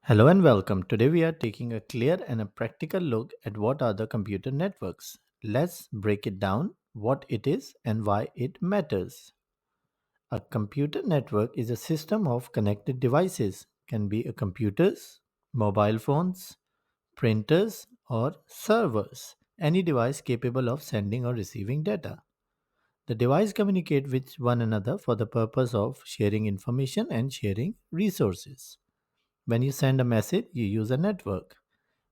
Hello and welcome. Today we are taking a clear and a practical look at what are the computer networks. Let's break it down, what it is and why it matters. A computer network is a system of connected devices, can be a computers, mobile phones, printers or servers, any device capable of sending or receiving data. The device communicate with one another for the purpose of sharing information and sharing resources. When you send a message, you use a network.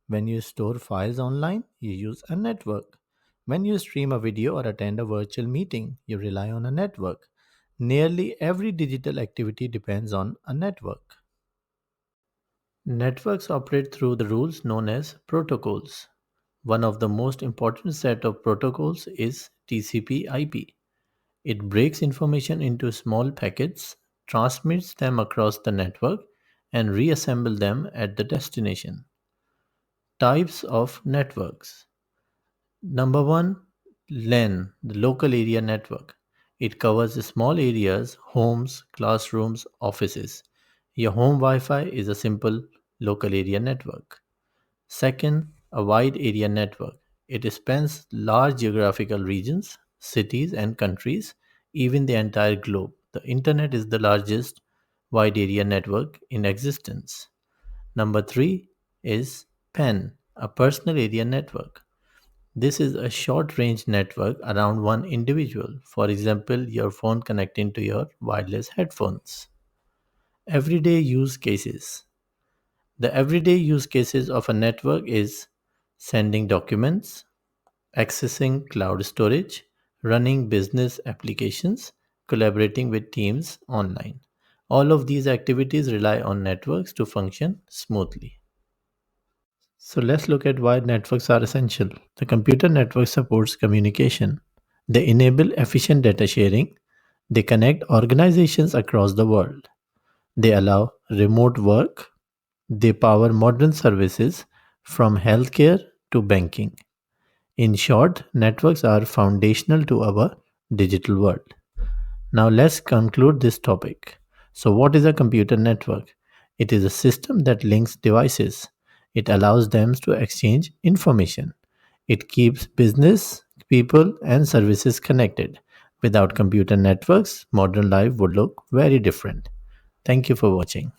When you store files online, you use a network. When you stream a video or attend a virtual meeting, you rely on a network. Nearly every digital activity depends on a network. Networks operate through the rules known as protocols. One of the most important set of protocols is TCP/IP. It breaks information into small packets, transmits them across the network, and reassembles them at the destination. Types of networks. Number one, LAN, the local area network. It covers small areas, homes, classrooms, offices. Your home Wi Fi is a simple local area network. Second, a wide area network. It spans large geographical regions, cities, and countries, even the entire globe. The internet is the largest wide area network in existence. Number three is PAN, a personal area network. This is a short range network around one individual. For example, your phone connecting to your wireless headphones. Everyday use cases. The everyday use cases of a network is sending documents, accessing cloud storage, running business applications, collaborating with teams online. All of these activities rely on networks to function smoothly. So let's look at why networks are essential. The computer network supports communication. They enable efficient data sharing. They connect organizations across the world. They allow remote work. They power modern services from healthcare to banking. In short, networks are foundational to our digital world. Now let's conclude this topic. So, what is a computer network? It is a system that links devices. It allows them to exchange information. It keeps business, people, and services connected. Without computer networks, modern life would look very different. Thank you for watching.